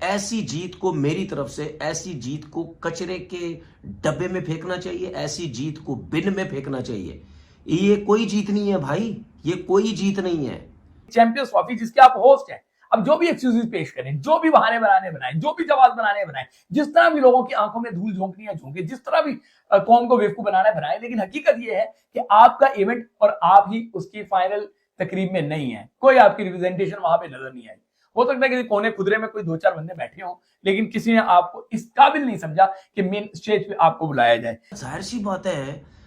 ऐसी जीत को मेरी तरफ से ऐसी जीत को कचरे के डब्बे में फेंकना चाहिए, ऐसी जीत को बिन में फेंकना चाहिए। ये कोई जीत नहीं है भाई, ये कोई जीत नहीं है। चैंपियंस ट्रॉफी जिसके आप होस्ट हैं, अब जो भी एक्सक्यूजेस पेश करें, जो भी बहाने बनाए, जो भी जवाब बनाए, जिस तरह भी लोगों की आंखों में धूल झोंकनी है झोंके, जिस तरह भी कौम को बेवकूफ बनाना है बनाए, लेकिन हकीकत यह है कि आपका इवेंट और आप ही उसकी फाइनल तकरीब में नहीं है। कोई आपकी रिप्रेजेंटेशन वहां पे नजर नहीं आई। हो सकता है कि कोने खुदरे में कोई दो चार बंदे बैठे हों, लेकिन किसी ने आपको इस काबिल नहीं समझा कि मेन स्टेज पे आपको बुलाया जाए। जाहिर सी बात है,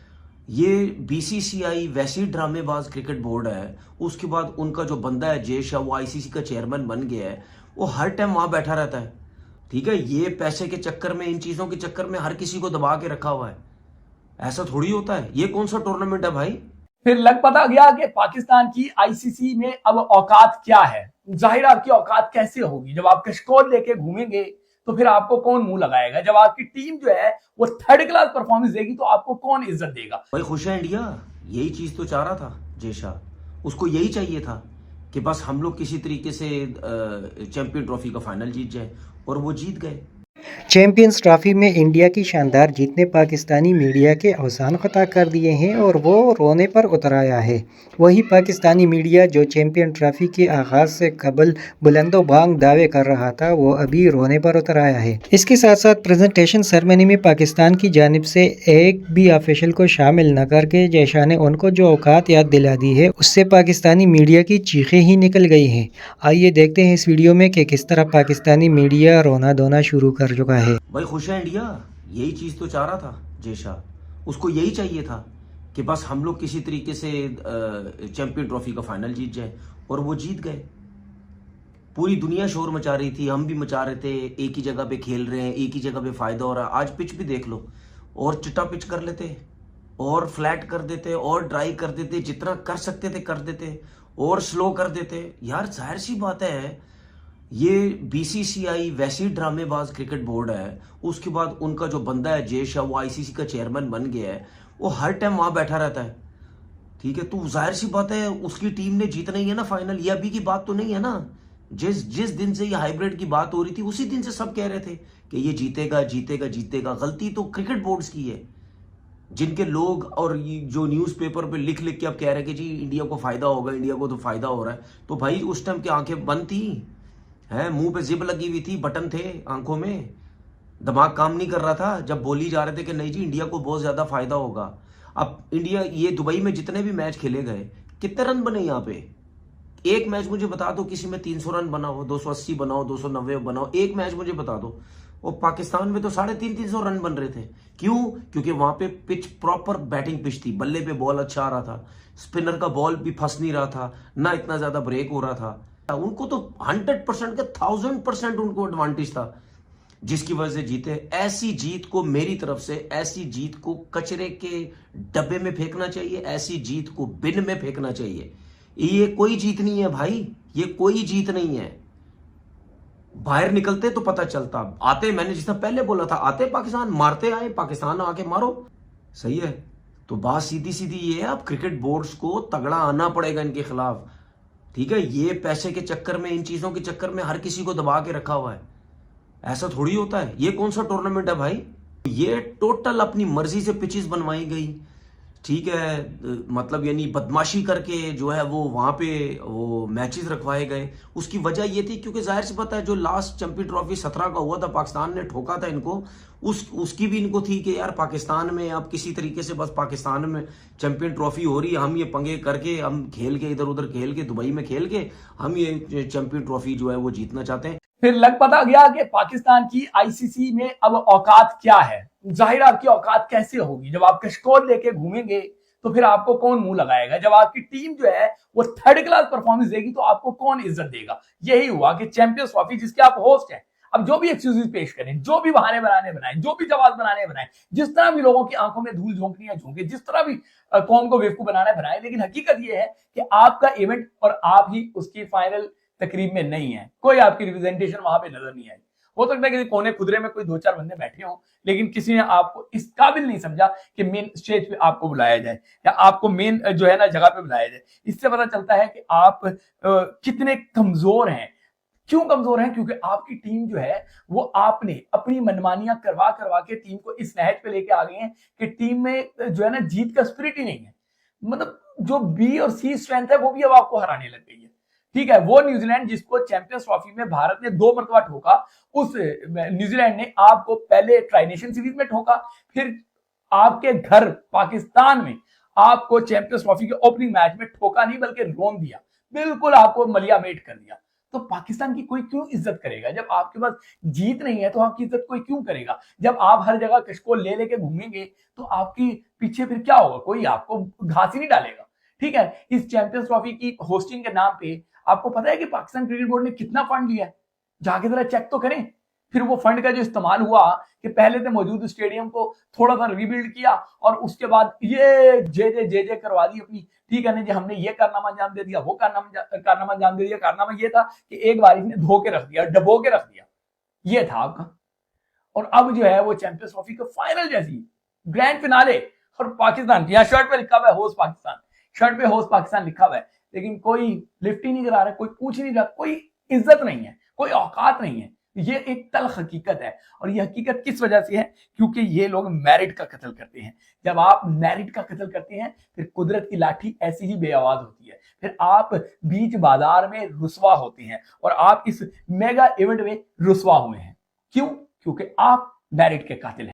ये बीसीसीआई वैसी ड्रामेबाज क्रिकेट बोर्ड है। उसके बाद उनका जो बंदा है जय शाह, वो आईसीसी का चेयरमैन बन गया है, वो हर टाइम वहां बैठा रहता है। ठीक है, ये पैसे के चक्कर में, इन चीजों के चक्कर में हर किसी को दबा के रखा हुआ है। ऐसा थोड़ी होता है। ये कौन सा टूर्नामेंट है भाई? फिर लग पता गया कि पाकिस्तान की आईसीसी में अब औकात क्या है। जाहिर आपकी औकात कैसे होगी जब आप कशकोल लेके घूमेंगे, तो फिर आपको कौन मुंह लगाएगा। जब आपकी टीम जो है वो थर्ड क्लास परफॉर्मेंस देगी, तो आपको कौन इज्जत देगा। भाई खुश है इंडिया, यही चीज तो चाह रहा था जय शाह। उसको यही चाहिए था कि बस हम लोग किसी तरीके से चैंपियन ट्रॉफी का फाइनल जीत जाए, और वो जीत गए। चैंपियंस ट्रॉफी में इंडिया की शानदार जीत ने पाकिस्तानी मीडिया के अवसान ख़ता कर दिए हैं और वो रोने पर उतर आया है। वही पाकिस्तानी मीडिया जो चैंपियन ट्रॉफी के आगाज़ से कबल बुलंदो बांग दावे कर रहा था, वो अभी रोने पर उतर आया है। इसके साथ साथ प्रेजेंटेशन सेरेमनी में पाकिस्तान की जानिब से एक भी ऑफिशियल को शामिल न करके जय शाह ने उनको जो औकात याद दिला दी है, उससे पाकिस्तानी मीडिया की चीखें ही निकल गई हैं। आइए देखते हैं इस वीडियो में कि किस तरह पाकिस्तानी मीडिया रोना धोना शुरू कर चुका है। भाई खुश है इंडिया, यही चीज तो चाह रहा था जय शाह। उसको यही चाहिए था कि बस हम लोग किसी तरीके से चैंपियन ट्रॉफी का फाइनल जीत जाए, और वो जीत गए। पूरी दुनिया शोर मचा रही थी, हम भी मचा रहे थे। एक ही जगह पे खेल रहे हैं, एक ही जगह पे फायदा हो रहा है। आज पिच भी देख लो, और चिट्टा पिच कर लेते, और फ्लैट कर देते, और ड्राई कर देते, जितना कर सकते थे कर देते, और स्लो कर देते। यार जाहिर सी बात है, ये बीसीसीआई वैसी ड्रामेबाज क्रिकेट बोर्ड है। उसके बाद उनका जो बंदा है जय शाह, वो आईसीसी का चेयरमैन बन गया है, वो हर टाइम वहां बैठा रहता है। ठीक है, तो जाहिर सी बात है उसकी टीम ने जीतना ही है ना फाइनल। ये अभी की बात तो नहीं है ना। जिस जिस दिन से ये हाइब्रिड की बात हो रही थी, उसी दिन से सब कह रहे थे कि ये जीतेगा जीतेगा जीतेगा। गलती तो क्रिकेट बोर्ड्स की है, जिनके लोग और जो न्यूज़पेपर पे लिख लिख के अब कह रहे हैं कि जी इंडिया को फायदा होगा, इंडिया को तो फायदा हो रहा है। तो भाई उस टाइम की आंखें बंद थी, है मुंह पे जिप लगी हुई थी, बटन थे आंखों में, दिमाग काम नहीं कर रहा था जब बोली जा रहे थे कि नहीं जी इंडिया को बहुत ज्यादा फायदा होगा। अब इंडिया, ये दुबई में जितने भी मैच खेले गए, कितने रन बने यहाँ पे? एक मैच मुझे बता दो किसी में 300 रन बना हो, 280 बनाओ, 290 बनाओ, एक मैच मुझे बता दो। और पाकिस्तान में तो 350 रन बन रहे थे। क्यों? क्योंकि वहां पे पिच प्रॉपर बैटिंग पिच थी, बल्ले पे बॉल अच्छा आ रहा था, स्पिनर का बॉल भी फंस नहीं रहा था, ना इतना ज्यादा ब्रेक हो रहा था। उनको तो 100% का 1000% उनको एडवांटेज था, जिसकी वजह से जीते। ऐसी जीत को मेरी तरफ से ऐसी जीत को कचरे के डब्बे में फेंकना चाहिए, ऐसी जीत को बिन में फेंकना चाहिए। ये कोई जीत नहीं है भाई, ये कोई जीत नहीं है। बाहर निकलते तो पता चलता। आते, मैंने जिस तरह पहले बोला था, आते पाकिस्तान मारते आए, पाकिस्तान आके मारो। सही है, तो बात सीधी सीधी ये है, अब क्रिकेट बोर्ड्स को तगड़ा आना पड़ेगा इनके खिलाफ। ठीक है, ये पैसे के चक्कर में, इन चीजों के चक्कर में हर किसी को दबा के रखा हुआ है। ऐसा थोड़ी होता है। ये कौन सा टूर्नामेंट है भाई? ये टोटल अपनी मर्जी से पिचेस बनवाई गई। ठीक है, मतलब यानी बदमाशी करके जो है वो वहां पे वो मैचेस रखवाए गए। उसकी वजह ये थी क्योंकि जाहिर सी बात है, जो लास्ट चैंपियन ट्रॉफी 17 का हुआ था, पाकिस्तान ने ठोका था इनको। उसकी भी इनको थी कि यार पाकिस्तान में अब किसी तरीके से, बस पाकिस्तान में चैंपियन ट्रॉफी हो रही है, हम ये पंगे करके, हम खेल के इधर उधर खेल के, दुबई में खेल के, हम ये चैंपियन ट्रॉफी जो है वो जीतना चाहते हैं। फिर लग पता गया कि पाकिस्तान की आईसीसी में अब औकात क्या है। जाहिर आपकी औकात कैसे होगी जब आप कशकोल लेके घूमेंगे, तो फिर आपको कौन मुंह लगाएगा। जब आपकी टीम जो है वो थर्ड क्लास परफॉर्मेंस देगी, तो आपको कौन इज्जत देगा। यही हुआ कि चैंपियंस ट्रॉफी जिसके आप होस्ट हैं, अब जो भी एक्सक्यूजेस पेश करें, जो भी बहाने बनाए, जो भी जवाब बनाए, जिस तरह भी लोगों की आंखों में धूल झोंकनी है झोंके, जिस तरह भी कौम को बेवकूफ बनाना है बनाए, लेकिन हकीकत यह है कि आपका इवेंट और आप ही उसकी फाइनल तकरीब में नहीं है। कोई आपकी रिप्रेजेंटेशन वहां पे नजर नहीं आई। हो सकता है कि कोने खुदरे में कोई दो चार बंदे बैठे हों, लेकिन किसी ने आपको इस काबिल नहीं समझा कि मेन स्टेज पे आपको बुलाया जाए, या आपको मेन जो है ना जगह पे बुलाया जाए। इससे पता चलता है कि आप कितने कमजोर हैं, क्यों कमजोर है? क्योंकि आपकी टीम जो है वो आपने अपनी मनमानियां करवा करवा के टीम को इस नहज पे लेके आ गए हैं कि टीम में जो है ना जीत का स्पिरिट ही नहीं है। मतलब जो बी और सी स्ट्रेंथ है वो भी अब आपको हराने लग गई है। ठीक है, वो न्यूजीलैंड जिसको चैंपियंस ट्रॉफी में भारत ने 2 मरतबा ठोका, उस न्यूजीलैंड ने आपको पहले ट्राई नेशन सीरीज में ठोका, फिर आपके घर पाकिस्तान में आपको चैंपियंस ट्रॉफी के ओपनिंग मैच में ठोका नहीं बल्कि रोन दिया, बिल्कुल आपको मलिया मेट कर दिया। तो पाकिस्तान की कोई क्यों इज्जत करेगा? जब आपके पास जीत नहीं है तो आपकी इज्जत कोई क्यों करेगा? जब आप हर जगह कशकोल ले लेके घूमेंगे तो आपकी पीछे फिर क्या होगा? कोई आपको घास ही नहीं डालेगा। ठीक है, इस चैंपियंस ट्रॉफी की होस्टिंग के नाम पे आपको पता है कि पाकिस्तान क्रिकेट बोर्ड ने कितना फंड लिया है? जाके जरा चेक तो करें। फिर वो फंड का जो इस्तेमाल हुआ कि पहले तो मौजूद स्टेडियम को थोड़ा सा रिबिल्ड किया और उसके बाद ये जे करवा दी अपनी। ठीक है ना जी, हमने ये कारनामा अंजाम दे दिया, वो कारनामा अंजाम दे दिया। कारनामा ये था कि एक बार इसने धो के रख दिया, डबो के रख दिया, ये था आपका। और अब जो है वो चैंपियंस ट्रॉफी का फाइनल जैसी ग्रैंड फिनाले और पाकिस्तान, यहाँ शर्ट पे लिखा हुआ है होस्ट पाकिस्तान, शर्ट पे होस्ट पाकिस्तान लिखा हुआ है, लेकिन कोई लिफ्ट ही नहीं करा रहा, कोई पूछ ही नहीं रहा, कोई इज्जत नहीं है, कोई औकात नहीं है। ये एक तल्ख हकीकत है। और ये हकीकत किस वजह से है? क्योंकि ये लोग मेरिट का कत्ल करते हैं। जब आप मेरिट का कत्ल करते हैं फिर कुदरत की लाठी ऐसी ही बेआवाज होती है, फिर आप बीच बाजार में रुसवा होते हैं। और आप इस मेगा इवेंट में रुसवा हुए हैं। क्यों? क्योंकि आप मेरिट के कातिल हैं।